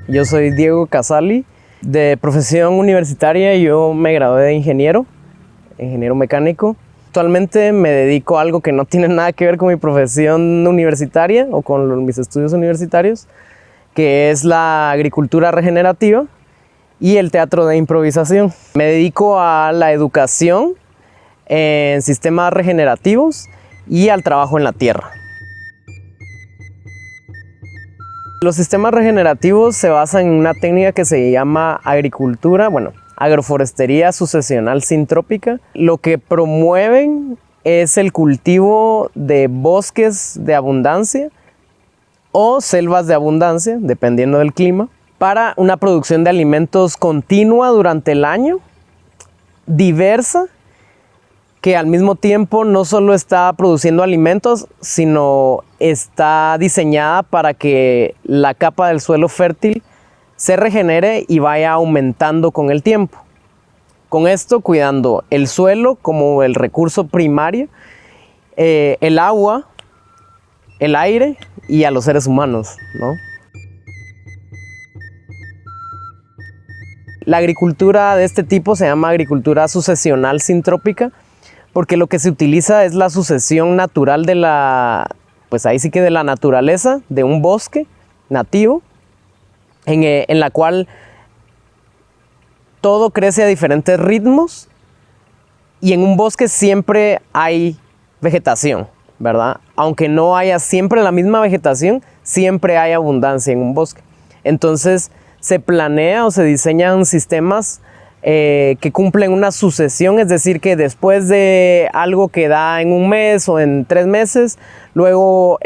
Yo soy Diego Casali. De profesión universitaria yo me gradué de ingeniero mecánico. Actualmente me dedico a algo que no tiene nada que ver con mi profesión universitaria o con mis estudios universitarios, que es la agricultura regenerativa y el teatro de improvisación. Me dedico a la educación en sistemas regenerativos y al trabajo en la tierra. Los sistemas regenerativos se basan en una técnica que se llama agroforestería sucesional sintrópica. Lo que promueven es el cultivo de bosques de abundancia o selvas de abundancia, dependiendo del clima, para una producción de alimentos continua durante el año, diversa, que al mismo tiempo no solo está produciendo alimentos, sino está diseñada para que la capa del suelo fértil se regenere y vaya aumentando con el tiempo. Con esto cuidando el suelo como el recurso primario, el agua, el aire y a los seres humanos, ¿no? La agricultura de este tipo se llama agricultura sucesional sintrópica, porque lo que se utiliza es la sucesión natural de la naturaleza, de un bosque nativo, en la cual todo crece a diferentes ritmos y en un bosque siempre hay vegetación, ¿verdad? Aunque no haya siempre la misma vegetación, siempre hay abundancia en un bosque. Entonces se planea o se diseñan sistemas que cumplen una sucesión, es decir, que después de algo que da en un mes o en 3 meses, luego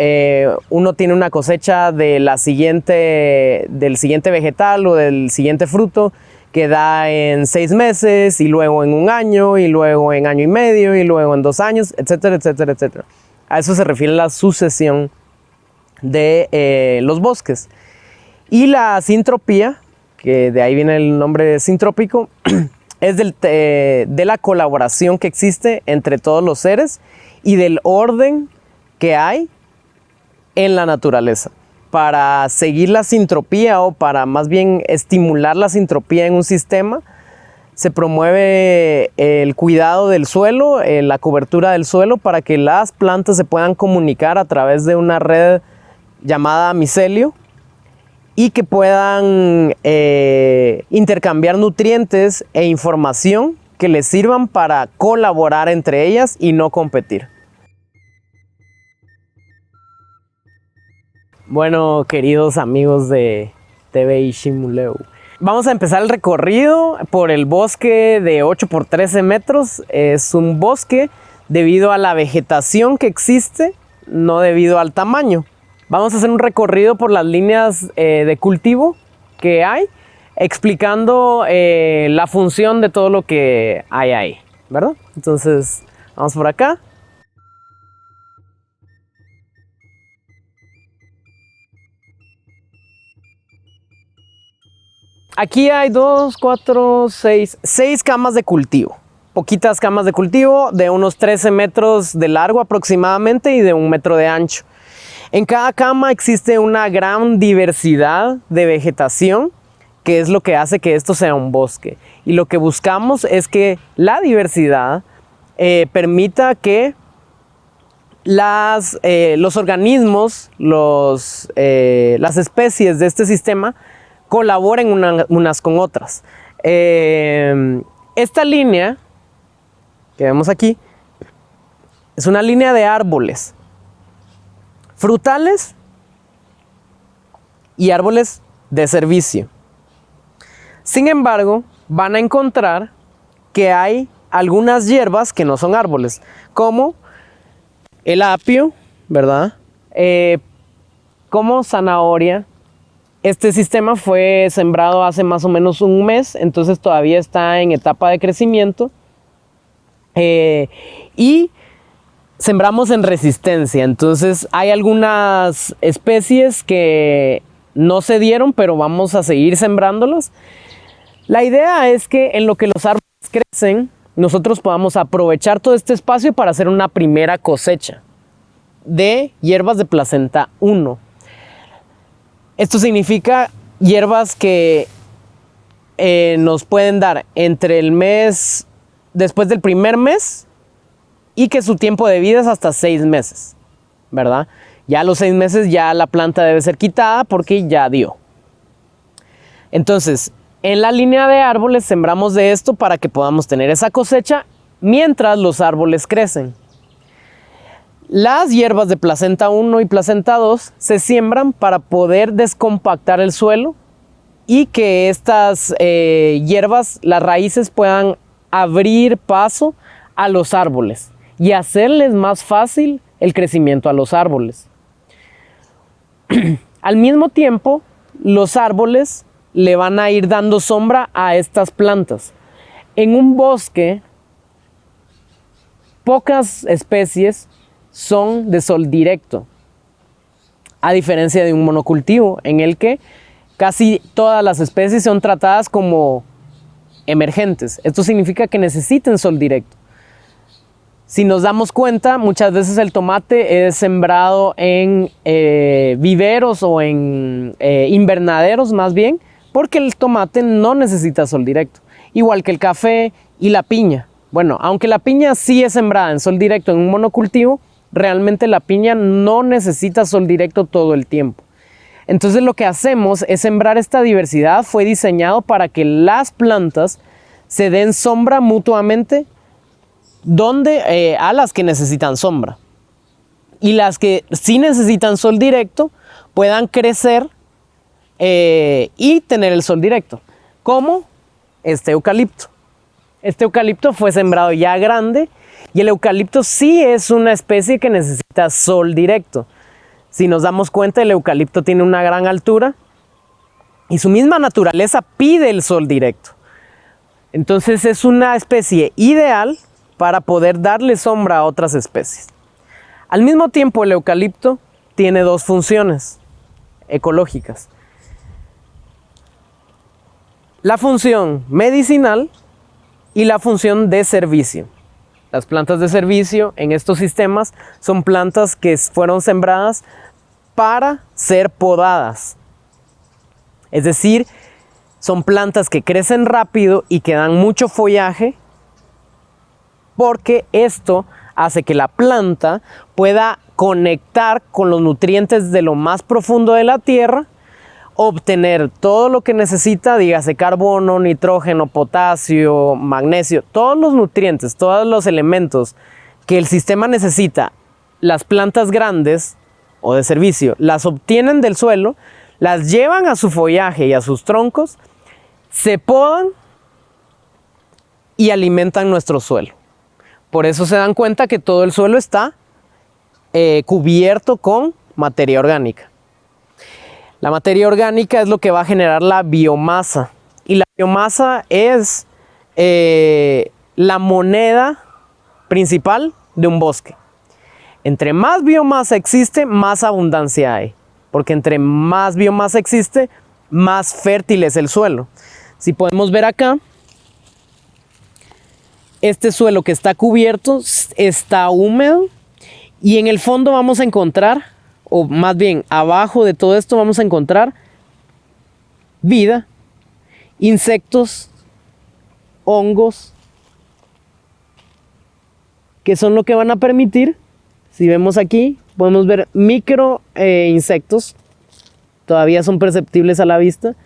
uno tiene una cosecha del siguiente vegetal o del siguiente fruto que da en 6 meses y luego en 1 año y luego en 1 año y medio y luego en 2 años, etcétera, etcétera, etcétera. A eso se refiere la sucesión de los bosques. Y la sintropía, que de ahí viene el nombre sintrópico, es de la colaboración que existe entre todos los seres y del orden que hay en la naturaleza. Para seguir la sintropía o para más bien estimular la sintropía en un sistema, se promueve el cuidado del suelo, la cobertura del suelo para que las plantas se puedan comunicar a través de una red llamada micelio, y que puedan intercambiar nutrientes e información que les sirvan para colaborar entre ellas y no competir. Bueno, queridos amigos de TV Ishimuleu, vamos a empezar el recorrido por el bosque de 8 por 13 metros. Es un bosque debido a la vegetación que existe, no debido al tamaño. Vamos a hacer un recorrido por las líneas de cultivo que hay, explicando la función de todo lo que hay ahí, ¿verdad? Entonces, vamos por acá. Aquí hay 6 camas de cultivo. Poquitas camas de cultivo de unos 13 metros de largo aproximadamente y de 1 metro de ancho. En cada cama existe una gran diversidad de vegetación, que es lo que hace que esto sea un bosque. Y lo que buscamos es que la diversidad permita que los organismos, las especies de este sistema colaboren unas con otras. Esta línea que vemos aquí es una línea de árboles frutales y árboles de servicio. Sin embargo, van a encontrar que hay algunas hierbas que no son árboles, como el apio, ¿verdad? Como zanahoria. Este sistema fue sembrado hace más o menos 1 mes, entonces todavía está en etapa de crecimiento. Y sembramos en resistencia, entonces hay algunas especies que no se dieron, pero vamos a seguir sembrándolas. La idea es que en lo que los árboles crecen, nosotros podamos aprovechar todo este espacio para hacer una primera cosecha de hierbas de placenta 1. Esto significa hierbas que nos pueden dar entre el mes, después del primer mes, y que su tiempo de vida es hasta 6 meses, ¿verdad? Ya a los 6 meses ya la planta debe ser quitada porque ya dio. Entonces, en la línea de árboles sembramos de esto para que podamos tener esa cosecha mientras los árboles crecen. Las hierbas de placenta 1 y placenta 2 se siembran para poder descompactar el suelo y que estas hierbas, las raíces, puedan abrir paso a los árboles y hacerles más fácil el crecimiento a los árboles. Al mismo tiempo, los árboles le van a ir dando sombra a estas plantas. En un bosque, pocas especies son de sol directo, a diferencia de un monocultivo en el que casi todas las especies son tratadas como emergentes. Esto significa que necesitan sol directo. Si nos damos cuenta, muchas veces el tomate es sembrado en viveros o en invernaderos más bien, porque el tomate no necesita sol directo. Igual que el café y la piña. Bueno, aunque la piña sí es sembrada en sol directo en un monocultivo, realmente la piña no necesita sol directo todo el tiempo. Entonces lo que hacemos es sembrar esta diversidad. Fue diseñado para que las plantas se den sombra mutuamente a las que necesitan sombra. Y las que sí necesitan sol directo puedan crecer y tener el sol directo. Como este eucalipto. Este eucalipto fue sembrado ya grande y el eucalipto sí es una especie que necesita sol directo. Si nos damos cuenta, el eucalipto tiene una gran altura y su misma naturaleza pide el sol directo. Entonces es una especie ideal para poder darle sombra a otras especies. Al mismo tiempo, el eucalipto tiene 2 funciones ecológicas. La función medicinal y la función de servicio. Las plantas de servicio en estos sistemas son plantas que fueron sembradas para ser podadas. Es decir, son plantas que crecen rápido y que dan mucho follaje, porque esto hace que la planta pueda conectar con los nutrientes de lo más profundo de la tierra, obtener todo lo que necesita, dígase carbono, nitrógeno, potasio, magnesio, todos los nutrientes, todos los elementos que el sistema necesita. Las plantas grandes o de servicio las obtienen del suelo, las llevan a su follaje y a sus troncos, se podan y alimentan nuestro suelo. Por eso se dan cuenta que todo el suelo está cubierto con materia orgánica. La materia orgánica es lo que va a generar la biomasa. Y la biomasa es la moneda principal de un bosque. Entre más biomasa existe, más abundancia hay. Porque entre más biomasa existe, más fértil es el suelo. Si podemos ver acá, este suelo que está cubierto está húmedo y en el fondo vamos a encontrar, o más bien abajo de todo esto vamos a encontrar vida, insectos, hongos, que son lo que van a permitir, si vemos aquí, podemos ver micro insectos, todavía son perceptibles a la vista,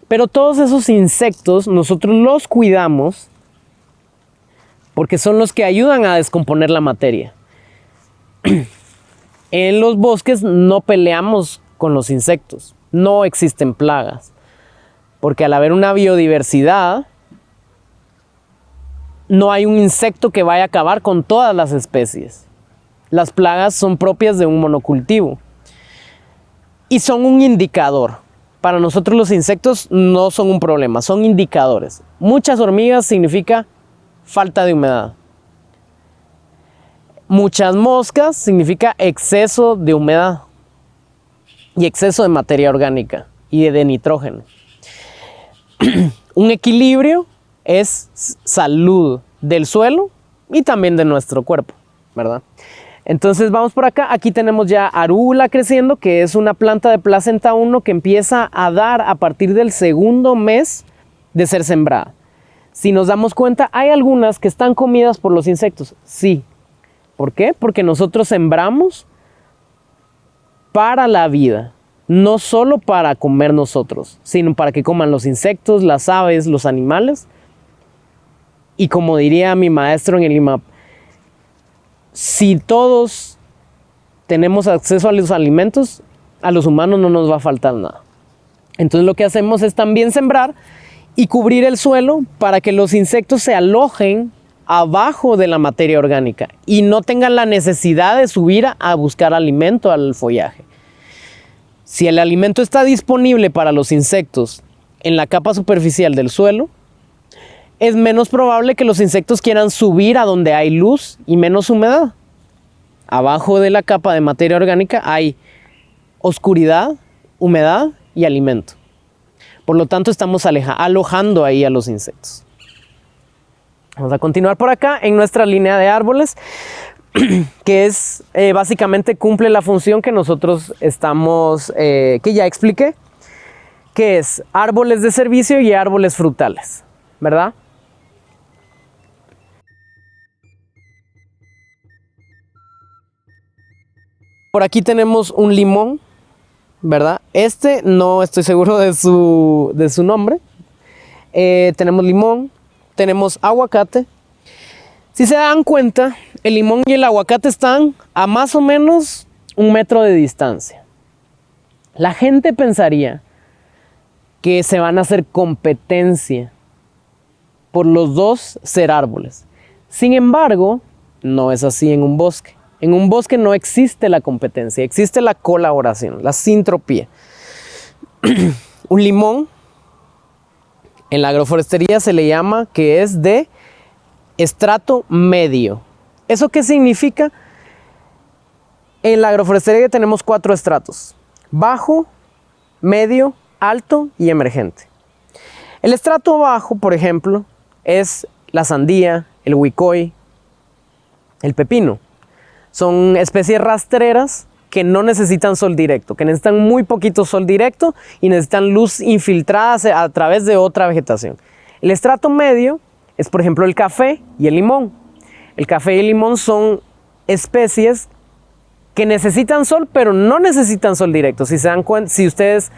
pero todos esos insectos nosotros los cuidamos porque son los que ayudan a descomponer la materia. En los bosques no peleamos con los insectos, no existen plagas, porque al haber una biodiversidad, no hay un insecto que vaya a acabar con todas las especies. Las plagas son propias de un monocultivo y son un indicador. Para nosotros los insectos no son un problema, son indicadores. Muchas hormigas significa falta de humedad. Muchas moscas significa exceso de humedad y exceso de materia orgánica y de nitrógeno. Un equilibrio es salud del suelo y también de nuestro cuerpo, ¿verdad? Entonces vamos por acá, aquí tenemos ya arúgula creciendo, que es una planta de placenta 1 que empieza a dar a partir del segundo mes de ser sembrada. Si nos damos cuenta, hay algunas que están comidas por los insectos, sí. ¿Por qué? Porque nosotros sembramos para la vida, no solo para comer nosotros, sino para que coman los insectos, las aves, los animales. Y como diría mi maestro en el IMAP, si todos tenemos acceso a los alimentos, a los humanos no nos va a faltar nada. Entonces lo que hacemos es también sembrar y cubrir el suelo para que los insectos se alojen abajo de la materia orgánica y no tengan la necesidad de subir a buscar alimento al follaje. Si el alimento está disponible para los insectos en la capa superficial del suelo, es menos probable que los insectos quieran subir a donde hay luz y menos humedad. Abajo de la capa de materia orgánica hay oscuridad, humedad y alimento. Por lo tanto, estamos alojando ahí a los insectos. Vamos a continuar por acá en nuestra línea de árboles, que es básicamente cumple la función que nosotros estamos, que ya expliqué, que es árboles de servicio y árboles frutales, ¿verdad? Por aquí tenemos un limón, ¿verdad? Este no estoy seguro de su nombre. Tenemos limón, tenemos aguacate. Si se dan cuenta, el limón y el aguacate están a más o menos 1 metro de distancia. La gente pensaría que se van a hacer competencia por los dos ser árboles. Sin embargo, no es así en un bosque. En un bosque no existe la competencia, existe la colaboración, la sintropía. Un limón, en la agroforestería se le llama que es de estrato medio. ¿Eso qué significa? En la agroforestería tenemos 4 estratos: bajo, medio, alto y emergente. El estrato bajo, por ejemplo, es la sandía, el huicoy, el pepino. Son especies rastreras que no necesitan sol directo, que necesitan muy poquito sol directo y necesitan luz infiltrada a través de otra vegetación. El estrato medio es, por ejemplo, el café y el limón. El café y el limón son especies que necesitan sol, pero no necesitan sol directo. Si se dan cuenta, si ustedes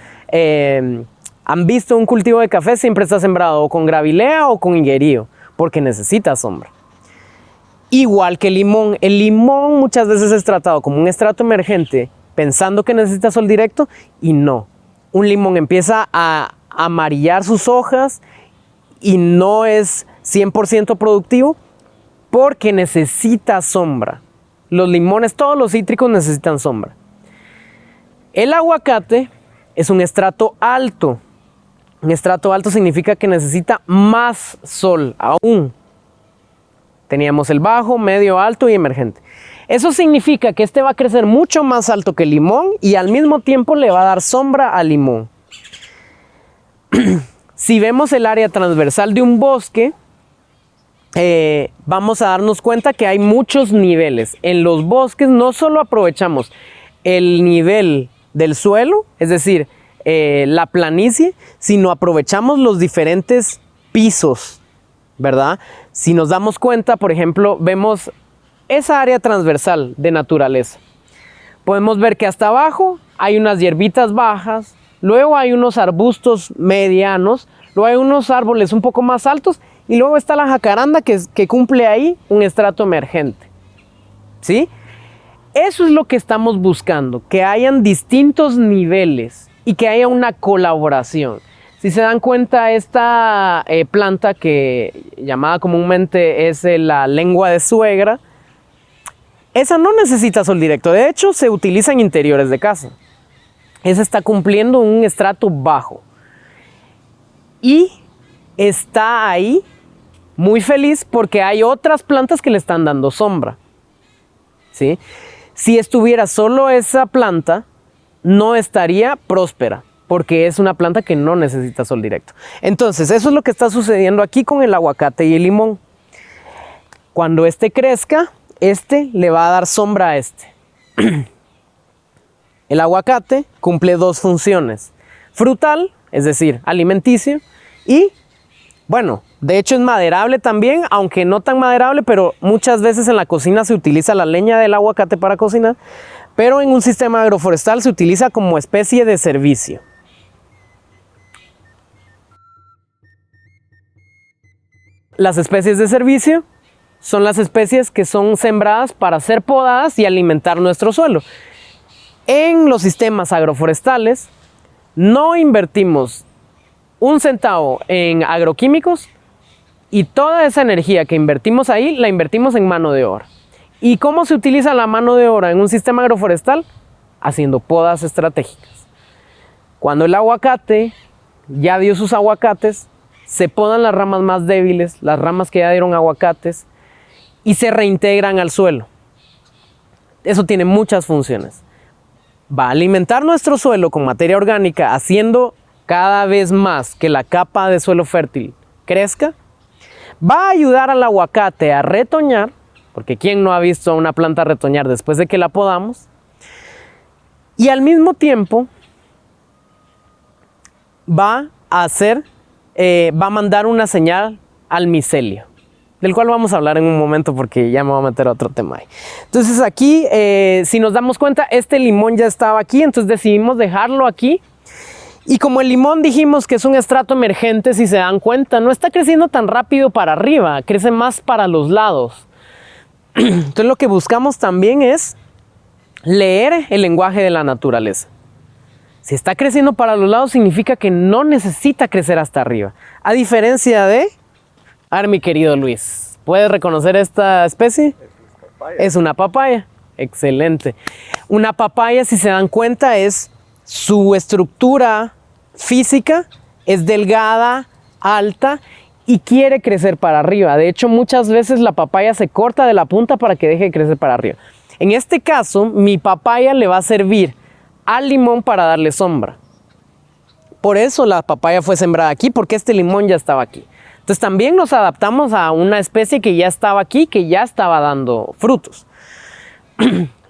han visto un cultivo de café, siempre está sembrado o con gravilea o con higuerío, porque necesita sombra. Igual que el limón muchas veces es tratado como un estrato emergente pensando que necesita sol directo y no. Un limón empieza a amarillar sus hojas y no es 100% productivo porque necesita sombra. Los limones, todos los cítricos necesitan sombra. El aguacate es un estrato alto. Un estrato alto significa que necesita más sol aún. Teníamos el bajo, medio, alto y emergente. Eso significa que este va a crecer mucho más alto que el limón y al mismo tiempo le va a dar sombra al limón. Si vemos el área transversal de un bosque, vamos a darnos cuenta que hay muchos niveles. En los bosques no solo aprovechamos el nivel del suelo, es decir, la planicie, sino aprovechamos los diferentes pisos, ¿verdad? Si nos damos cuenta, por ejemplo, vemos esa área transversal de naturaleza. Podemos ver que hasta abajo hay unas hierbitas bajas, luego hay unos arbustos medianos, luego hay unos árboles un poco más altos y luego está la jacaranda que cumple ahí un estrato emergente. ¿Sí? Eso es lo que estamos buscando, que hayan distintos niveles y que haya una colaboración. Si se dan cuenta, esta planta que llamada comúnmente es la lengua de suegra, esa no necesita sol directo. De hecho, se utiliza en interiores de casa. Esa está cumpliendo un estrato bajo. Y está ahí muy feliz porque hay otras plantas que le están dando sombra. ¿Sí? Si estuviera solo esa planta, no estaría próspera, porque es una planta que no necesita sol directo. Entonces, eso es lo que está sucediendo aquí con el aguacate y el limón. Cuando este crezca, este le va a dar sombra a este. El aguacate cumple dos funciones: frutal, es decir, alimenticio, y bueno, de hecho es maderable también, aunque no tan maderable, pero muchas veces en la cocina se utiliza la leña del aguacate para cocinar, pero en un sistema agroforestal se utiliza como especie de servicio. Las especies de servicio son las especies que son sembradas para ser podadas y alimentar nuestro suelo. En los sistemas agroforestales no invertimos un centavo en agroquímicos y toda esa energía que invertimos ahí la invertimos en mano de obra. ¿Y cómo se utiliza la mano de obra en un sistema agroforestal? Haciendo podas estratégicas. Cuando el aguacate ya dio sus aguacates, se podan las ramas más débiles, las ramas que ya dieron aguacates, y se reintegran al suelo. Eso tiene muchas funciones. Va a alimentar nuestro suelo con materia orgánica, haciendo cada vez más que la capa de suelo fértil crezca. Va a ayudar al aguacate a retoñar, porque ¿quién no ha visto a una planta retoñar después de que la podamos? Y al mismo tiempo va a mandar una señal al micelio, del cual vamos a hablar en un momento porque ya me voy a meter a otro tema ahí. Entonces aquí, si nos damos cuenta, este limón ya estaba aquí, entonces decidimos dejarlo aquí. Y como el limón dijimos que es un estrato emergente, si se dan cuenta, no está creciendo tan rápido para arriba, crece más para los lados. Entonces lo que buscamos también es leer el lenguaje de la naturaleza. Si está creciendo para los lados, significa que no necesita crecer hasta arriba. A diferencia de... A ver, mi querido Luis, ¿puedes reconocer esta especie? Es una papaya. Excelente. Una papaya, si se dan cuenta, es su estructura física, es delgada, alta y quiere crecer para arriba. De hecho, muchas veces la papaya se corta de la punta para que deje de crecer para arriba. En este caso, mi papaya le va a servir al limón para darle sombra. Por eso la papaya fue sembrada aquí, porque este limón ya estaba aquí. Entonces también nos adaptamos a una especie que ya estaba aquí, que ya estaba dando frutos.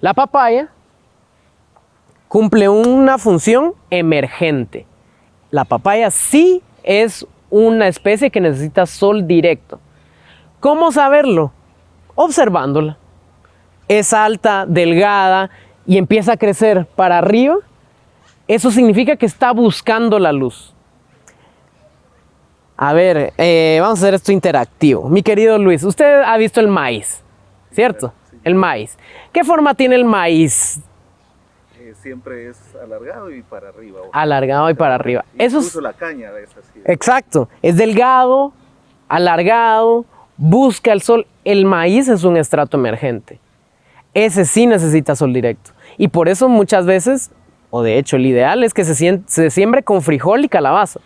La papaya cumple una función emergente. La papaya sí es una especie que necesita sol directo. ¿Cómo saberlo? Observándola. Es alta, delgada y empieza a crecer para arriba. Eso significa que está buscando la luz. A ver, vamos a hacer esto interactivo. Mi querido Luis, usted ha visto el maíz, ¿cierto? Sí. El maíz. ¿Qué forma tiene el maíz? Siempre es alargado y para arriba. Alargado y para arriba. Incluso la caña es así. Exacto. Es delgado, alargado, busca el sol. El maíz es un estrato emergente. Ese sí necesita sol directo. Y por eso muchas veces, o de hecho el ideal es que se siembre con frijol y calabaza.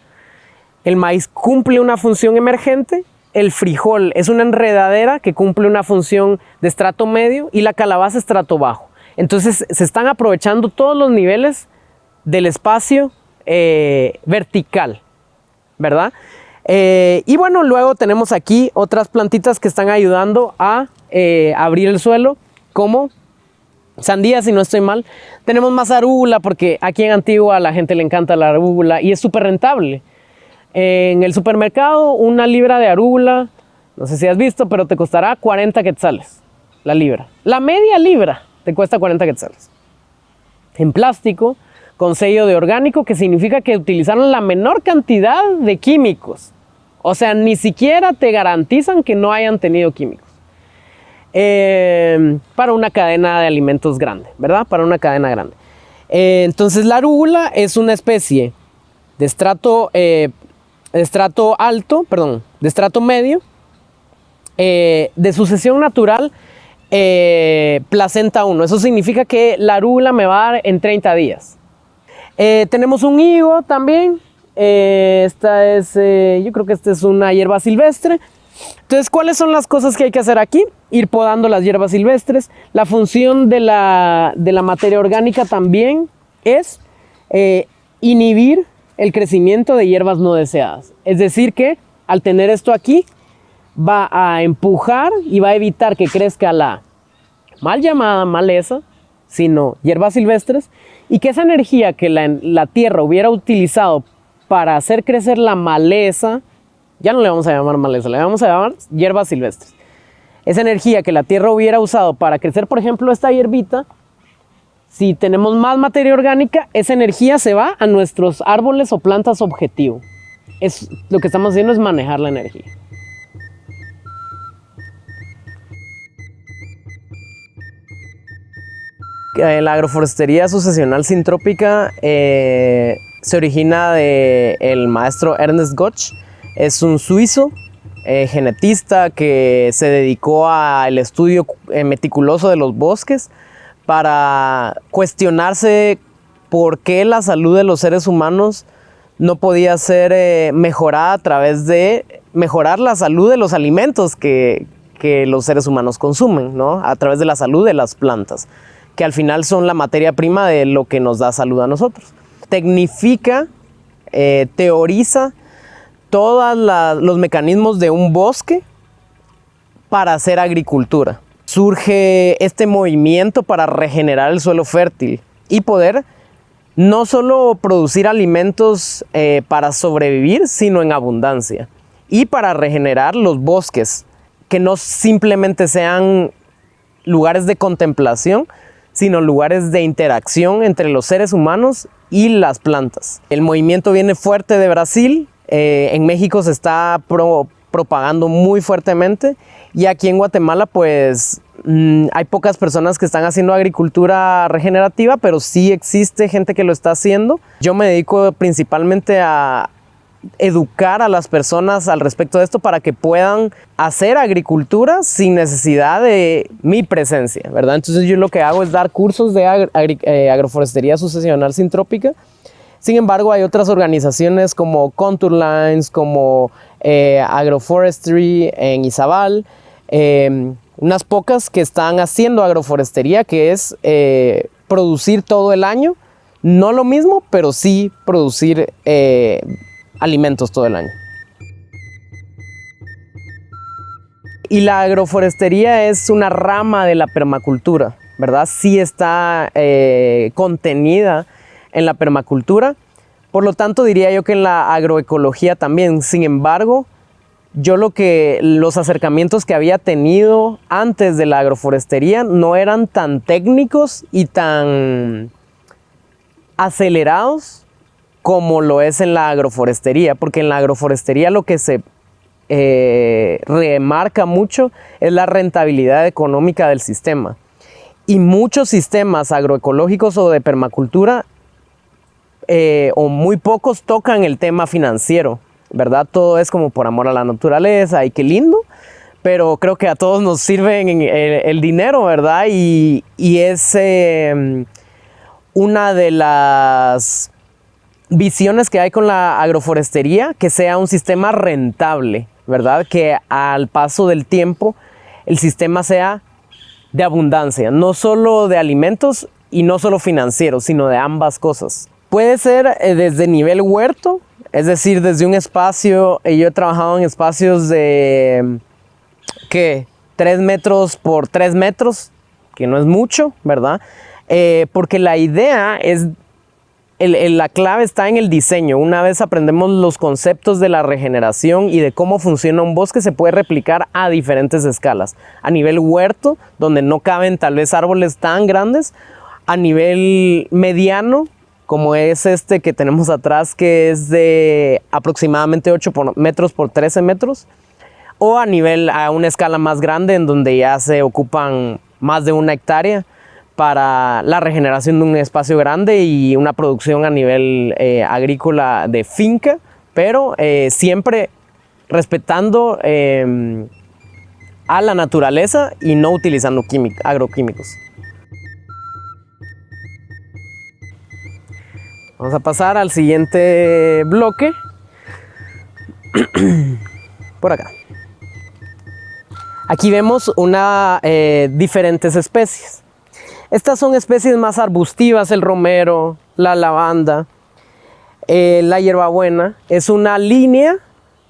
El maíz cumple una función emergente, el frijol es una enredadera que cumple una función de estrato medio y la calabaza estrato bajo. Entonces se están aprovechando todos los niveles del espacio vertical, ¿verdad? Y bueno, luego tenemos aquí otras plantitas que están ayudando a abrir el suelo, como sandía, si no estoy mal. Tenemos más arúgula, porque aquí en Antigua a la gente le encanta la arúgula y es súper rentable. En el supermercado, una libra de arúgula, no sé si has visto, pero te costará 40 quetzales la libra. La media libra te cuesta 40 quetzales. En plástico, con sello de orgánico, que significa que utilizaron la menor cantidad de químicos. O sea, ni siquiera te garantizan que no hayan tenido químicos. Para una cadena de alimentos grande, ¿verdad? Para una cadena grande. Entonces la arúgula es una especie de estrato medio, de sucesión natural, placenta 1. Eso significa que la arúgula me va a dar en 30 días. Tenemos un higo también. Yo creo que esta es una hierba silvestre. Entonces, ¿cuáles son las cosas que hay que hacer aquí? Ir podando las hierbas silvestres. La función de la materia orgánica también es inhibir el crecimiento de hierbas no deseadas. Es decir que al tener esto aquí, va a empujar y va a evitar que crezca la mal llamada maleza, sino hierbas silvestres, y que esa energía que la tierra hubiera utilizado para hacer crecer la maleza, ya no le vamos a llamar maleza, le vamos a llamar hierbas silvestres. Esa energía que la tierra hubiera usado para crecer, por ejemplo, esta hierbita, si tenemos más materia orgánica, esa energía se va a nuestros árboles o plantas objetivo. Lo que estamos haciendo es manejar la energía. La agroforestería sucesional sintrópica se origina del maestro Ernest Götz. Es un suizo genetista que se dedicó al estudio meticuloso de los bosques para cuestionarse por qué la salud de los seres humanos no podía ser mejorada a través de mejorar la salud de los alimentos que los seres humanos consumen, ¿no? A través de la salud de las plantas, que al final son la materia prima de lo que nos da salud a nosotros. Tecnifica, teoriza todos los mecanismos de un bosque para hacer agricultura. Surge este movimiento para regenerar el suelo fértil y poder no solo producir alimentos para sobrevivir, sino en abundancia. Y para regenerar los bosques, que no simplemente sean lugares de contemplación, sino lugares de interacción entre los seres humanos y las plantas. El movimiento viene fuerte de Brasil, en México se está propagando muy fuertemente, y aquí en Guatemala pues hay pocas personas que están haciendo agricultura regenerativa, pero sí existe gente que lo está haciendo. Yo me dedico principalmente a educar a las personas al respecto de esto para que puedan hacer agricultura sin necesidad de mi presencia, ¿verdad? Entonces yo lo que hago es dar cursos de agroforestería sucesional sintrópica. Sin embargo, hay otras organizaciones como Contour Lines, como Agroforestry en Izabal, unas pocas que están haciendo agroforestería, que es producir todo el año, no lo mismo, pero sí producir alimentos todo el año. Y la agroforestería es una rama de la permacultura, ¿verdad? Sí está contenida en la permacultura, por lo tanto diría yo que en la agroecología también. Sin embargo, yo los acercamientos que había tenido antes de la agroforestería no eran tan técnicos y tan acelerados como lo es en la agroforestería, porque en la agroforestería lo que se remarca mucho es la rentabilidad económica del sistema. Y muchos sistemas agroecológicos o de permacultura, o muy pocos, tocan el tema financiero, ¿verdad? Todo es como por amor a la naturaleza y qué lindo, pero creo que a todos nos sirve el dinero, ¿verdad? Y es una de las visiones que hay con la agroforestería, que sea un sistema rentable, ¿verdad? Que al paso del tiempo el sistema sea de abundancia, no solo de alimentos y no solo financiero, sino de ambas cosas. Puede ser desde nivel huerto, es decir, desde un espacio, yo he trabajado en espacios de, ¿qué? 3 metros por 3 metros, que no es mucho, ¿verdad? Porque la idea es, la clave está en el diseño. Una vez aprendemos los conceptos de la regeneración y de cómo funciona un bosque, se puede replicar a diferentes escalas. A nivel huerto, donde no caben tal vez árboles tan grandes, a nivel mediano, como es este que tenemos atrás, que es de aproximadamente 8 metros por 13 metros, o a una escala más grande, en donde ya se ocupan más de 1 hectárea para la regeneración de un espacio grande y una producción a nivel agrícola de finca, pero siempre respetando a la naturaleza y no utilizando agroquímicos. Vamos a pasar al siguiente bloque. Por acá. Aquí vemos diferentes especies. Estas son especies más arbustivas: el romero, la lavanda, la hierbabuena. Es una línea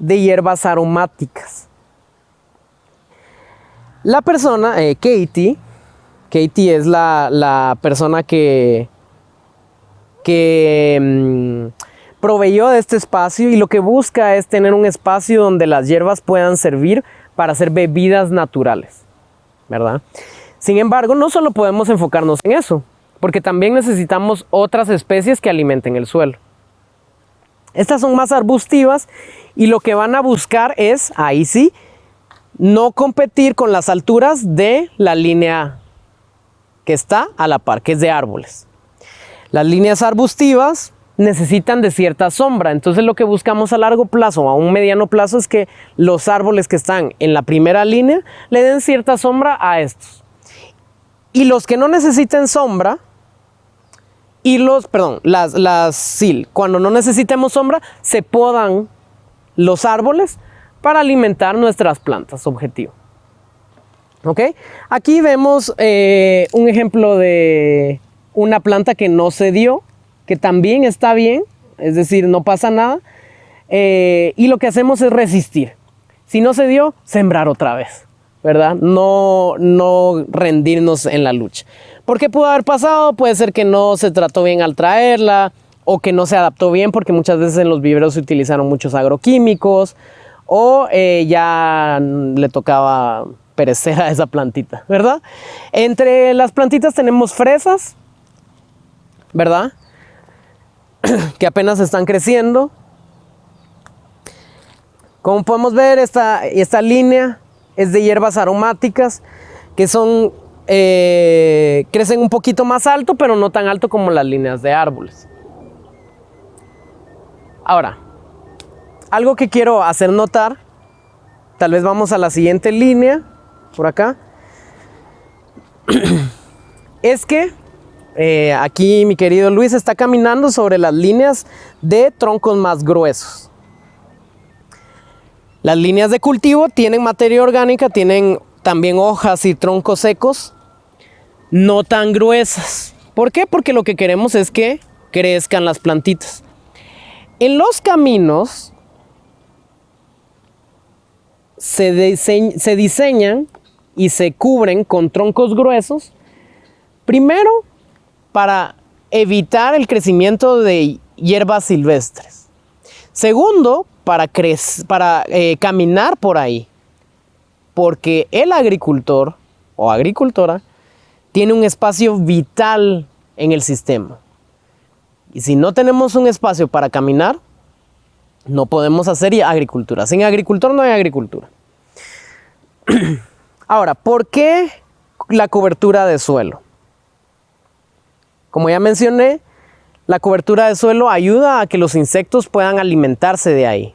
de hierbas aromáticas. La persona, Katie, Katie es la persona que proveyó de este espacio, y lo que busca es tener un espacio donde las hierbas puedan servir para hacer bebidas naturales, ¿verdad? Sin embargo, no solo podemos enfocarnos en eso, porque también necesitamos otras especies que alimenten el suelo. Estas son más arbustivas y lo que van a buscar es, ahí sí, no competir con las alturas de la línea que está a la par, que es de árboles. Las líneas arbustivas necesitan de cierta sombra, entonces lo que buscamos a largo plazo o a un mediano plazo es que los árboles que están en la primera línea le den cierta sombra a estos. Y los que no necesiten sombra, cuando no necesitemos sombra, se podan los árboles para alimentar nuestras plantas objetivo. ¿Ok? Aquí vemos un ejemplo de una planta que no se dio, que también está bien, es decir, no pasa nada, y lo que hacemos es resistir. Si no se dio, sembrar otra vez, ¿verdad? No rendirnos en la lucha. ¿Por qué pudo haber pasado? Puede ser que no se trató bien al traerla, o que no se adaptó bien porque muchas veces en los viveros se utilizaron muchos agroquímicos, o ya le tocaba perecer a esa plantita, ¿verdad? Entre las plantitas tenemos fresas, ¿verdad? Que apenas están creciendo. Como podemos ver, esta línea es de hierbas aromáticas que son crecen un poquito más alto, pero no tan alto como las líneas de árboles. Ahora, algo que quiero hacer notar, tal vez vamos a la siguiente línea, por acá, es que aquí mi querido Luis está caminando sobre las líneas de troncos más gruesos. Las líneas de cultivo tienen materia orgánica, tienen también hojas y troncos secos, no tan gruesas. ¿Por qué? Porque lo que queremos es que crezcan las plantitas. En los caminos se diseñan y se cubren con troncos gruesos, primero para evitar el crecimiento de hierbas silvestres. Segundo, para caminar por ahí, porque el agricultor o agricultora tiene un espacio vital en el sistema. Y si no tenemos un espacio para caminar, no podemos hacer agricultura. Sin agricultor no hay agricultura. Ahora, ¿por qué la cobertura de suelo? Como ya mencioné, la cobertura de suelo ayuda a que los insectos puedan alimentarse de ahí.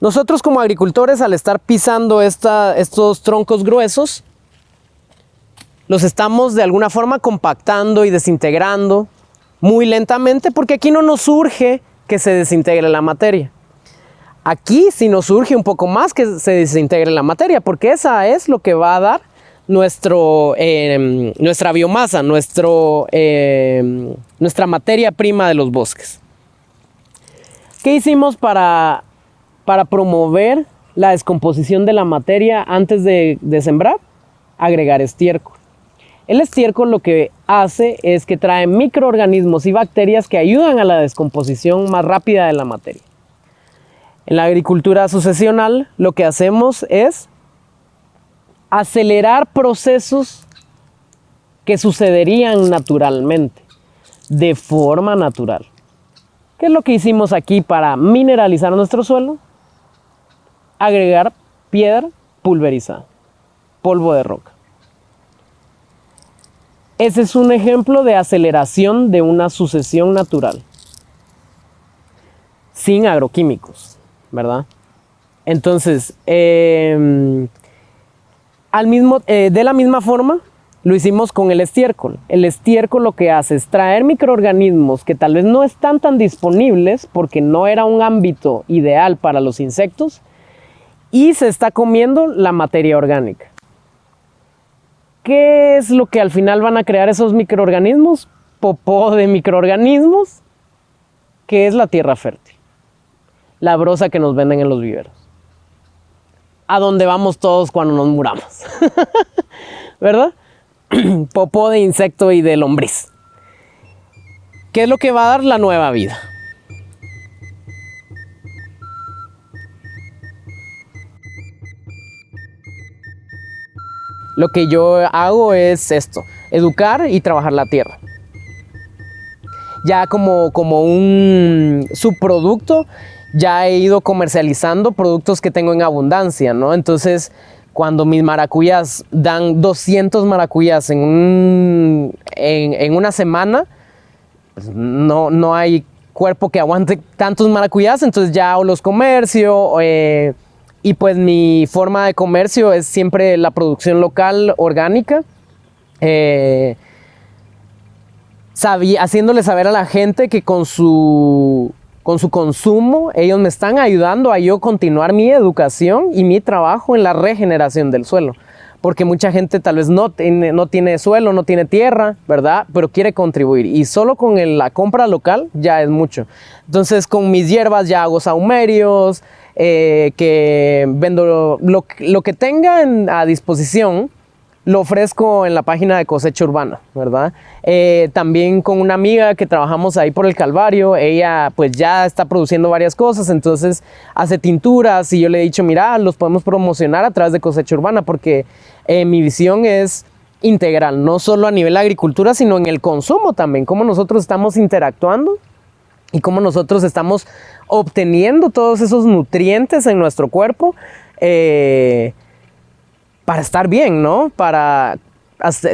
Nosotros como agricultores, al estar pisando estos troncos gruesos, los estamos de alguna forma compactando y desintegrando muy lentamente, porque aquí no nos urge que se desintegre la materia. Aquí sí nos urge un poco más que se desintegre la materia, porque esa es lo que va a dar nuestra biomasa, nuestra materia prima de los bosques. ¿Qué hicimos para promover la descomposición de la materia antes de sembrar? Agregar estiércol. El estiércol lo que hace es que trae microorganismos y bacterias que ayudan a la descomposición más rápida de la materia. En la agricultura sucesional lo que hacemos es acelerar procesos que sucederían naturalmente, de forma natural. ¿Qué es lo que hicimos aquí para mineralizar nuestro suelo? Agregar piedra pulverizada, polvo de roca. Ese es un ejemplo de aceleración de una sucesión natural, sin agroquímicos, ¿verdad? Entonces, de la misma forma, lo hicimos con el estiércol. El estiércol lo que hace es traer microorganismos que tal vez no están tan disponibles porque no era un ámbito ideal para los insectos, y se está comiendo la materia orgánica. ¿Qué es lo que al final van a crear esos microorganismos? Popó de microorganismos, que es la tierra fértil, la brosa que nos venden en los viveros, a donde vamos todos cuando nos muramos, ¿verdad? popó de insecto y de lombriz. ¿Qué es lo que va a dar la nueva vida? Lo que yo hago es esto, educar y trabajar la tierra. Ya como un subproducto, ya he ido comercializando productos que tengo en abundancia, ¿no? Entonces, cuando mis maracuyás dan 200 maracuyás en una semana, pues no hay cuerpo que aguante tantos maracuyás, entonces ya los comercio. Y pues mi forma de comercio es siempre la producción local, orgánica. Haciéndole saber a la gente que con su consumo ellos me están ayudando a yo continuar mi educación y mi trabajo en la regeneración del suelo. Porque mucha gente tal vez no tiene suelo, no tiene tierra, ¿verdad? Pero quiere contribuir. Y solo con la compra local ya es mucho. Entonces con mis hierbas ya hago sahumerios, que vendo lo que tenga a disposición. Lo ofrezco en la página de Cosecha Urbana, ¿verdad? También con una amiga que trabajamos ahí por el Calvario, ella pues ya está produciendo varias cosas, entonces hace tinturas y yo le he dicho, mira, los podemos promocionar a través de Cosecha Urbana porque mi visión es integral, no solo a nivel de agricultura, sino en el consumo también, cómo nosotros estamos interactuando y cómo nosotros estamos obteniendo todos esos nutrientes en nuestro cuerpo, para estar bien, ¿no? Para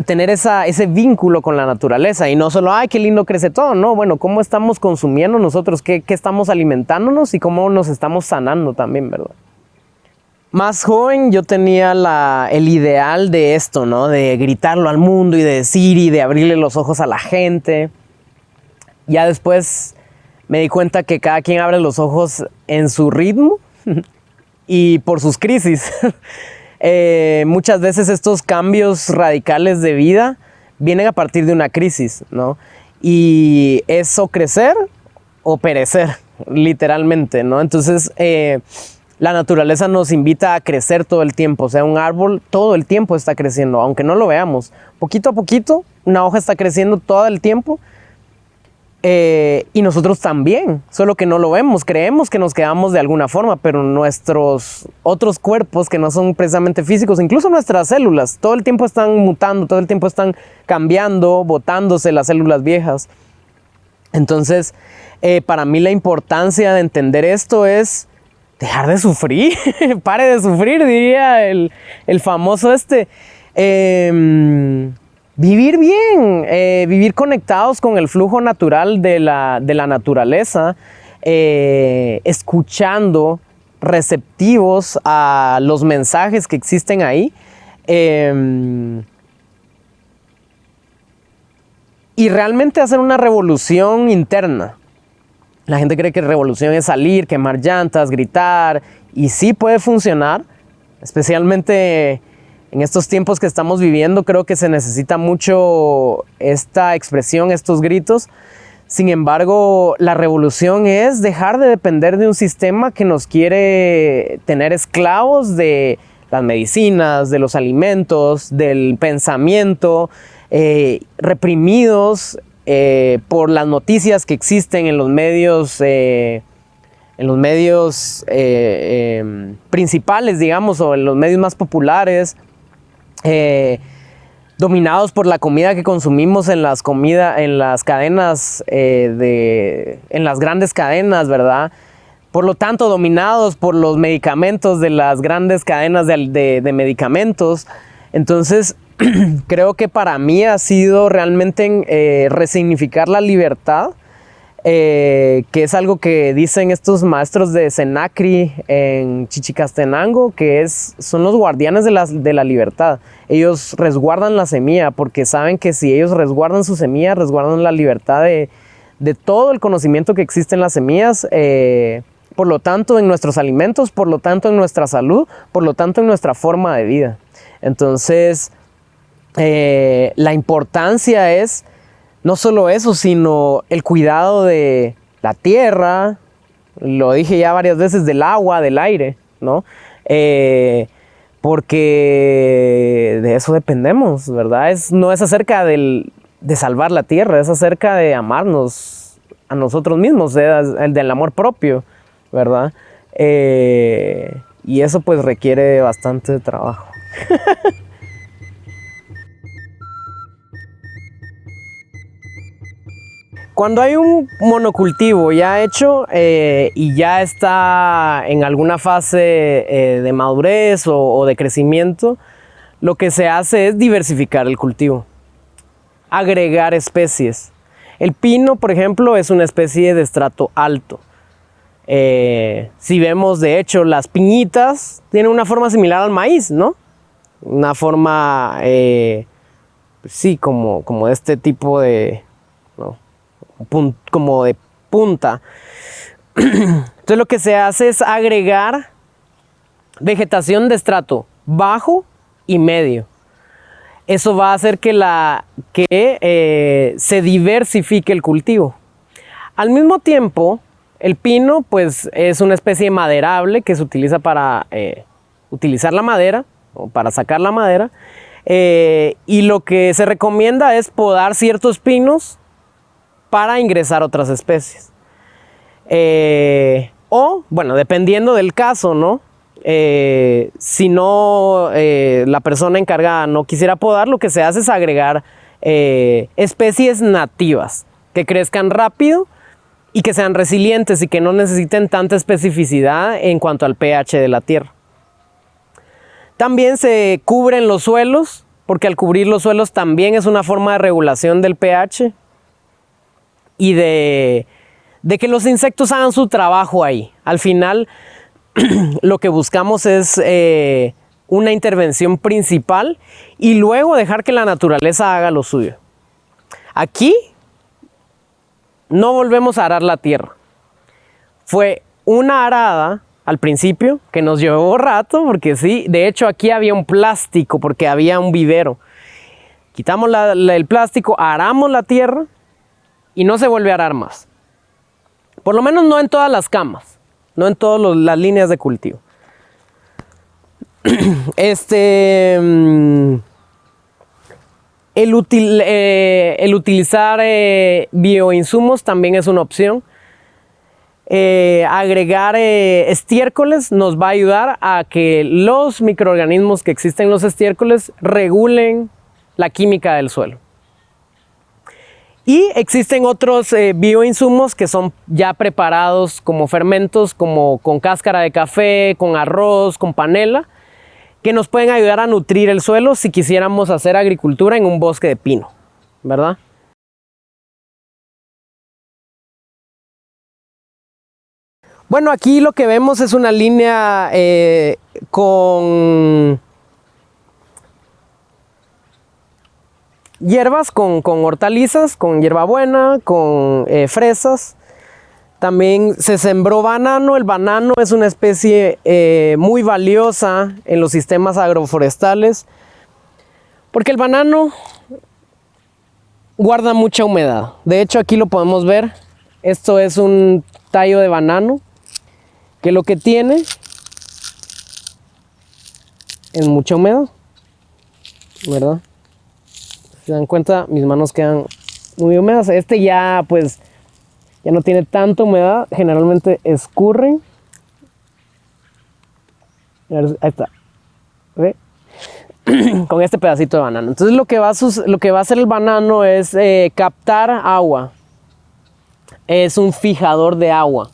tener ese vínculo con la naturaleza y no solo, ay, qué lindo crece todo, ¿no? Bueno, cómo estamos consumiendo nosotros, qué estamos alimentándonos y cómo nos estamos sanando también, ¿verdad? Más joven yo tenía el ideal de esto, ¿no? De gritarlo al mundo y de decir y de abrirle los ojos a la gente. Ya después me di cuenta que cada quien abre los ojos en su ritmo y por sus crisis. Muchas veces estos cambios radicales de vida vienen a partir de una crisis, ¿no? Y es o crecer o perecer, literalmente, ¿no? Entonces, la naturaleza nos invita a crecer todo el tiempo. O sea, un árbol todo el tiempo está creciendo, aunque no lo veamos. Poquito a poquito, una hoja está creciendo todo el tiempo. Y nosotros también, solo que no lo vemos, creemos que nos quedamos de alguna forma, pero nuestros otros cuerpos que no son precisamente físicos, incluso nuestras células, todo el tiempo están mutando, todo el tiempo están cambiando, botándose las células viejas. Entonces, para mí la importancia de entender esto es dejar de sufrir, pare de sufrir, diría el famoso vivir bien, vivir conectados con el flujo natural de la naturaleza, escuchando, receptivos a los mensajes que existen ahí, y realmente hacer una revolución interna. La gente cree que revolución es salir, quemar llantas, gritar, y sí puede funcionar, especialmente en estos tiempos que estamos viviendo. Creo que se necesita mucho esta expresión, estos gritos. Sin embargo, la revolución es dejar de depender de un sistema que nos quiere tener esclavos de las medicinas, de los alimentos, del pensamiento, reprimidos por las noticias que existen en los medios principales, digamos, o en los medios más populares. Dominados por la comida que consumimos en las cadenas, en las grandes cadenas, ¿verdad? Por lo tanto, dominados por los medicamentos de las grandes cadenas de medicamentos. Entonces, creo que para mí ha sido realmente resignificar la libertad, que es algo que dicen estos maestros de Senacri en Chichicastenango, que son los guardianes de la libertad. Ellos resguardan la semilla porque saben que si ellos resguardan su semilla, resguardan la libertad de todo el conocimiento que existe en las semillas, por lo tanto en nuestros alimentos, por lo tanto en nuestra salud, por lo tanto en nuestra forma de vida. Entonces, la importancia es no solo eso, sino el cuidado de la tierra, lo dije ya varias veces, del agua, del aire, ¿no? porque de eso dependemos, ¿verdad? No es acerca de salvar la tierra, es acerca de amarnos a nosotros mismos, el del amor propio, ¿verdad? Y eso pues requiere bastante trabajo. Cuando hay un monocultivo ya hecho y ya está en alguna fase de madurez o de crecimiento, lo que se hace es diversificar el cultivo, agregar especies. El pino, por ejemplo, es una especie de estrato alto. Si vemos, de hecho, las piñitas tienen una forma similar al maíz, ¿no? Una forma, sí, como de este tipo de, ¿no? Como de punta. Entonces lo que se hace es agregar vegetación de estrato bajo y medio. Eso va a hacer que se diversifique el cultivo. Al mismo tiempo, el pino pues, es una especie maderable que se utiliza para utilizar la madera o para sacar la madera. Y lo que se recomienda es podar ciertos pinos para ingresar otras especies. O, bueno, dependiendo del caso, ¿no? Si no, la persona encargada no quisiera podar, lo que se hace es agregar especies nativas que crezcan rápido y que sean resilientes y que no necesiten tanta especificidad en cuanto al pH de la tierra. También se cubren los suelos, porque al cubrir los suelos también es una forma de regulación del pH y de que los insectos hagan su trabajo ahí. Al final, lo que buscamos es una intervención principal y luego dejar que la naturaleza haga lo suyo. Aquí no volvemos a arar la tierra. Fue una arada al principio que nos llevó rato, porque sí, de hecho aquí había un plástico porque había un vivero. Quitamos el plástico, aramos la tierra y no se vuelve a arar más. Por lo menos no en todas las camas, no en todas las líneas de cultivo. El utilizar bioinsumos también es una opción. Agregar estiércoles nos va a ayudar a que los microorganismos que existen en los estiércoles regulen la química del suelo. Y existen otros bioinsumos que son ya preparados como fermentos, como con cáscara de café, con arroz, con panela, que nos pueden ayudar a nutrir el suelo si quisiéramos hacer agricultura en un bosque de pino, ¿verdad? Bueno, aquí lo que vemos es una línea con hierbas, con hortalizas, con hierbabuena, con fresas. También se sembró banano. El banano es una especie muy valiosa en los sistemas agroforestales porque el banano guarda mucha humedad. De hecho, aquí lo podemos ver. Esto es un tallo de banano que lo que tiene es mucha humedad, ¿verdad? Si se dan cuenta, mis manos quedan muy húmedas. Este ya pues ya no tiene tanta humedad, generalmente escurren. Ahí está, ¿ve? Con este pedacito de banano. Entonces lo que va a hacer el banano es captar agua. Es un fijador de agua.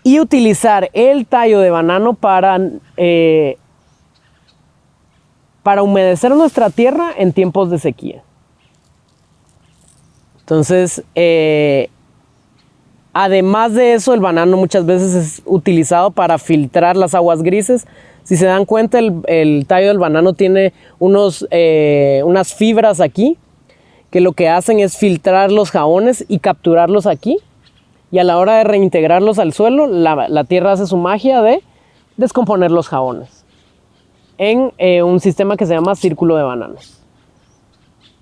Y utilizar el tallo de banano para humedecer nuestra tierra en tiempos de sequía. Entonces, además de eso, el banano muchas veces es utilizado para filtrar las aguas grises. Si se dan cuenta, el tallo del banano tiene unas fibras aquí que lo que hacen es filtrar los jabones y capturarlos aquí. Y a la hora de reintegrarlos al suelo, la tierra hace su magia de descomponer los jabones en un sistema que se llama círculo de bananos.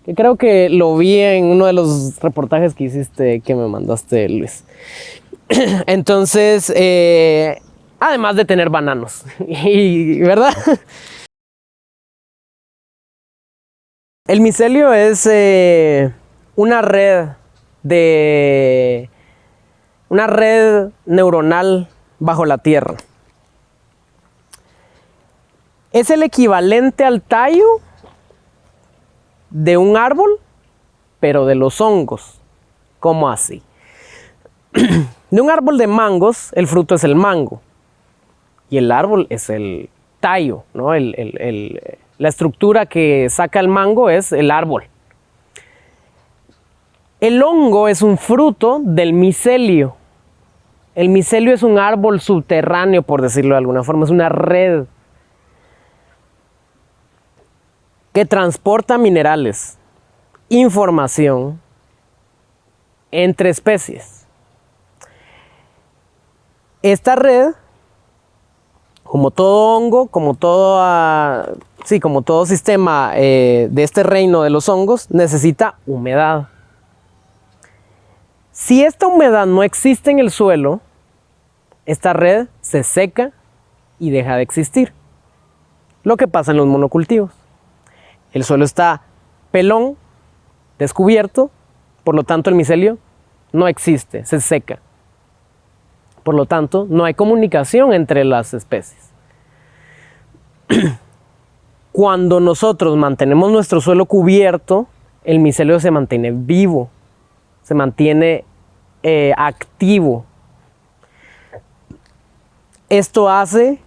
Que creo que lo vi en uno de los reportajes que hiciste, que me mandaste, Luis. Entonces, Además de tener bananos. ¿Verdad? El micelio es una red neuronal bajo la tierra. Es el equivalente al tallo de un árbol, pero de los hongos. ¿Cómo así? De un árbol de mangos, el fruto es el mango. Y el árbol es el tallo, ¿no? La estructura que saca el mango es el árbol. El hongo es un fruto del micelio. El micelio es un árbol subterráneo, por decirlo de alguna forma. Es una red que transporta minerales, información entre especies. Esta red, como todo hongo, como todo sistema de este reino de los hongos, necesita humedad. Si esta humedad no existe en el suelo, esta red se seca y deja de existir. Lo que pasa en los monocultivos. El suelo está pelón, descubierto, por lo tanto el micelio no existe, se seca. Por lo tanto, no hay comunicación entre las especies. Cuando nosotros mantenemos nuestro suelo cubierto, el micelio se mantiene vivo, se mantiene activo. Esto hace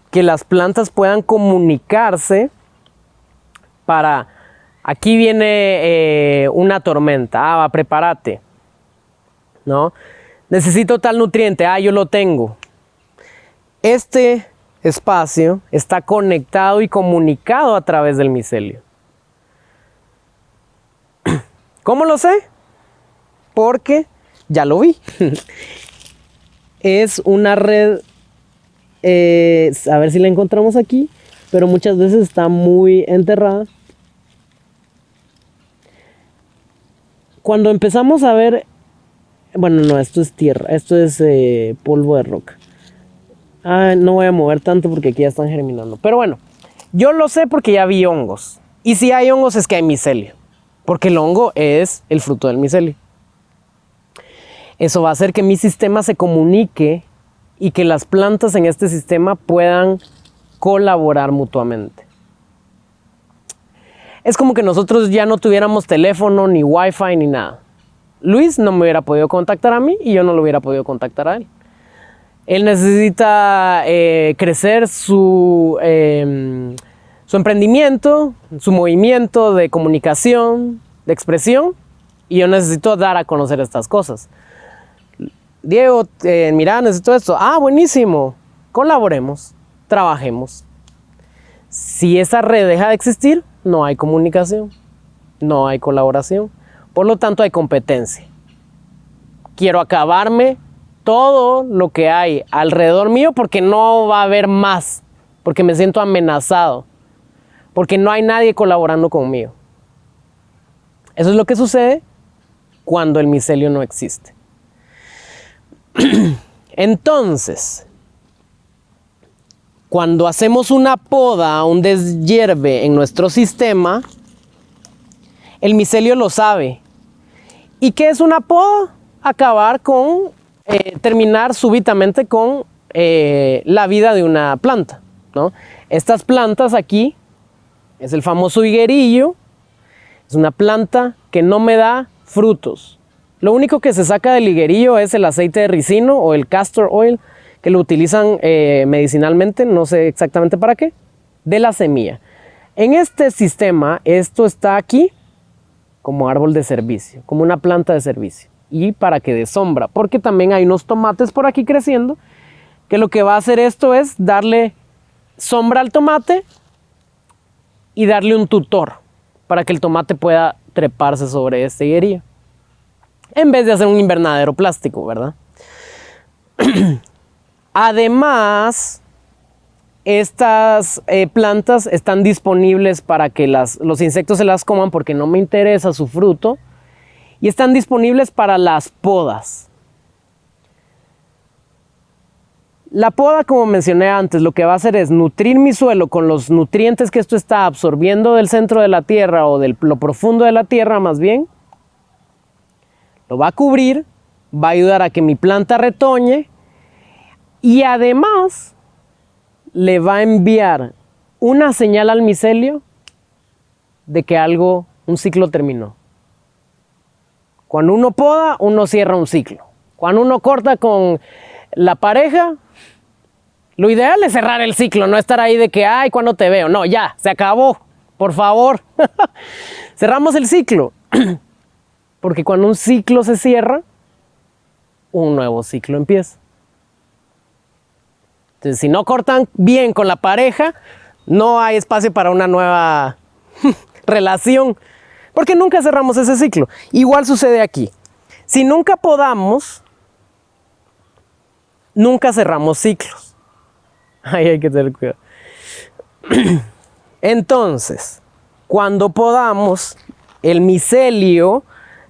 que las plantas puedan comunicarse para... Aquí viene una tormenta, prepárate, ¿no? Necesito tal nutriente, yo lo tengo. Este espacio está conectado y comunicado a través del micelio. ¿Cómo lo sé? Porque ya lo vi. Es una red, a ver si la encontramos aquí, pero muchas veces está muy enterrada. Cuando empezamos a ver, bueno, no, esto es tierra, esto es polvo de roca. No voy a mover tanto porque aquí ya están germinando. Pero bueno, yo lo sé porque ya vi hongos. Y si hay hongos es que hay micelio. Porque el hongo es el fruto del micelio. Eso va a hacer que mi sistema se comunique y que las plantas en este sistema puedan colaborar mutuamente. Es como que nosotros ya no tuviéramos teléfono, ni wifi, ni nada. Luis no me hubiera podido contactar a mí y yo no lo hubiera podido contactar a él. Él necesita crecer su emprendimiento, su movimiento de comunicación, de expresión, y yo necesito dar a conocer estas cosas. Diego, mira, necesito esto. Buenísimo. Colaboremos, trabajemos. Si esa red deja de existir, no hay comunicación, no hay colaboración. Por lo tanto, hay competencia. Quiero acabarme todo lo que hay alrededor mío porque no va a haber más, porque me siento amenazado, porque no hay nadie colaborando conmigo. Eso es lo que sucede cuando el micelio no existe. Entonces, cuando hacemos una poda, un deshierve en nuestro sistema, el micelio lo sabe. ¿Y qué es una poda? Acabar con, terminar súbitamente con la vida de una planta, ¿no? Estas plantas aquí, es el famoso higuerillo, es una planta que no me da frutos. Lo único que se saca del higuerillo es el aceite de ricino o el castor oil, que lo utilizan medicinalmente, no sé exactamente para qué, de la semilla. En este sistema, esto está aquí como árbol de servicio, como una planta de servicio. Y para que dé sombra, porque también hay unos tomates por aquí creciendo, que lo que va a hacer esto es darle sombra al tomate y darle un tutor, para que el tomate pueda treparse sobre este higuerillo. En vez de hacer un invernadero plástico, ¿verdad? Además, estas plantas están disponibles para que los insectos se las coman porque no me interesa su fruto. Y están disponibles para las podas. La poda, como mencioné antes, lo que va a hacer es nutrir mi suelo con los nutrientes que esto está absorbiendo del centro de la tierra o de lo profundo de la tierra más bien. Lo va a cubrir, va a ayudar a que mi planta retoñe y además le va a enviar una señal al micelio de que un ciclo terminó. Cuando uno poda, uno cierra un ciclo. Cuando uno corta con la pareja, lo ideal es cerrar el ciclo, no estar ahí de que, ay, ¿cuándo te veo? No, ya, se acabó, por favor. Cerramos el ciclo. Porque cuando un ciclo se cierra, un nuevo ciclo empieza. Entonces, si no cortan bien con la pareja, no hay espacio para una nueva relación, porque nunca cerramos ese ciclo. Igual sucede aquí. Si nunca podamos, nunca cerramos ciclos. Ahí hay que tener cuidado. Entonces, cuando podamos, el micelio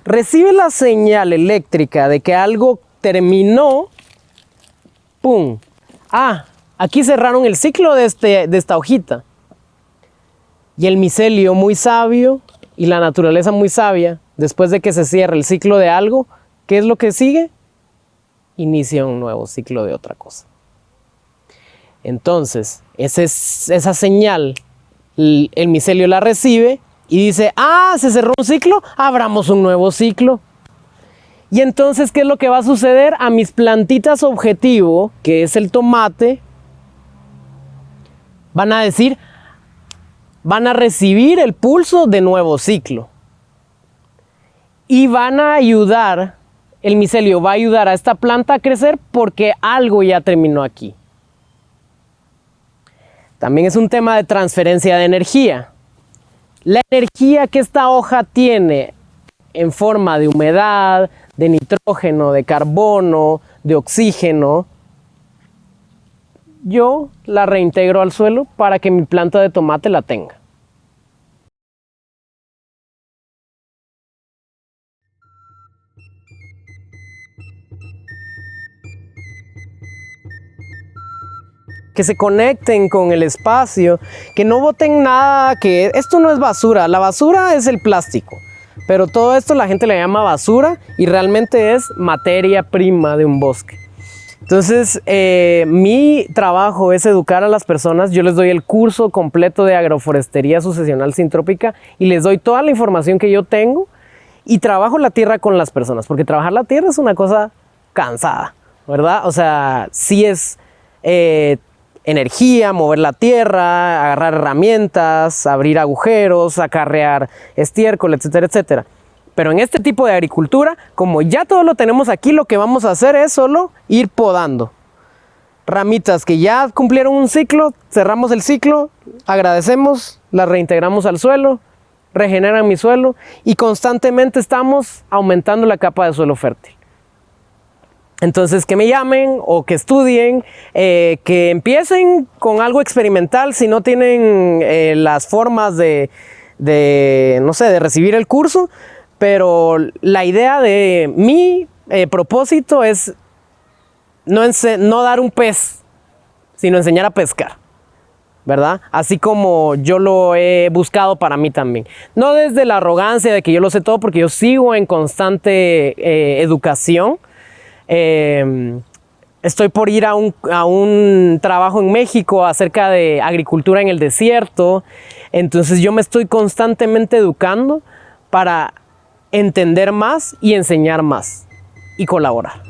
recibe la señal eléctrica de que algo terminó. ¡Pum! Ah, aquí cerraron el ciclo de esta hojita. Y el micelio muy sabio y la naturaleza muy sabia, después de que se cierra el ciclo de algo, ¿qué es lo que sigue? Inicia un nuevo ciclo de otra cosa. Entonces, esa señal, el micelio la recibe y dice, ah, se cerró un ciclo, abramos un nuevo ciclo. Y entonces, ¿qué es lo que va a suceder? A mis plantitas objetivo, que es el tomate, van a decir, van a recibir el pulso de nuevo ciclo. Y van a ayudar, el micelio va a ayudar a esta planta a crecer porque algo ya terminó aquí. También es un tema de transferencia de energía. La energía que esta hoja tiene en forma de humedad, de nitrógeno, de carbono, de oxígeno, yo la reintegro al suelo para que mi planta de tomate la tenga. Que se conecten con el espacio, que no boten nada, que esto no es basura, la basura es el plástico, pero todo esto la gente le llama basura y realmente es materia prima de un bosque. Entonces, mi trabajo es educar a las personas. Yo les doy el curso completo de agroforestería sucesional sintrópica y les doy toda la información que yo tengo y trabajo la tierra con las personas, porque trabajar la tierra es una cosa cansada, ¿verdad? O sea, sí es energía, mover la tierra, agarrar herramientas, abrir agujeros, acarrear estiércol, etcétera, etcétera. Pero en este tipo de agricultura, como ya todo lo tenemos aquí, lo que vamos a hacer es solo ir podando. Ramitas que ya cumplieron un ciclo, cerramos el ciclo, agradecemos, las reintegramos al suelo, regeneran mi suelo y constantemente estamos aumentando la capa de suelo fértil. Entonces, que me llamen o que estudien, que empiecen con algo experimental si no tienen las formas de recibir el curso. Pero la idea de mi propósito es no dar un pez, sino enseñar a pescar, ¿verdad? Así como yo lo he buscado para mí también. No desde la arrogancia de que yo lo sé todo, porque yo sigo en constante educación. Estoy por ir a un trabajo en México acerca de agricultura en el desierto. Entonces yo me estoy constantemente educando para entender más y enseñar más y colaborar.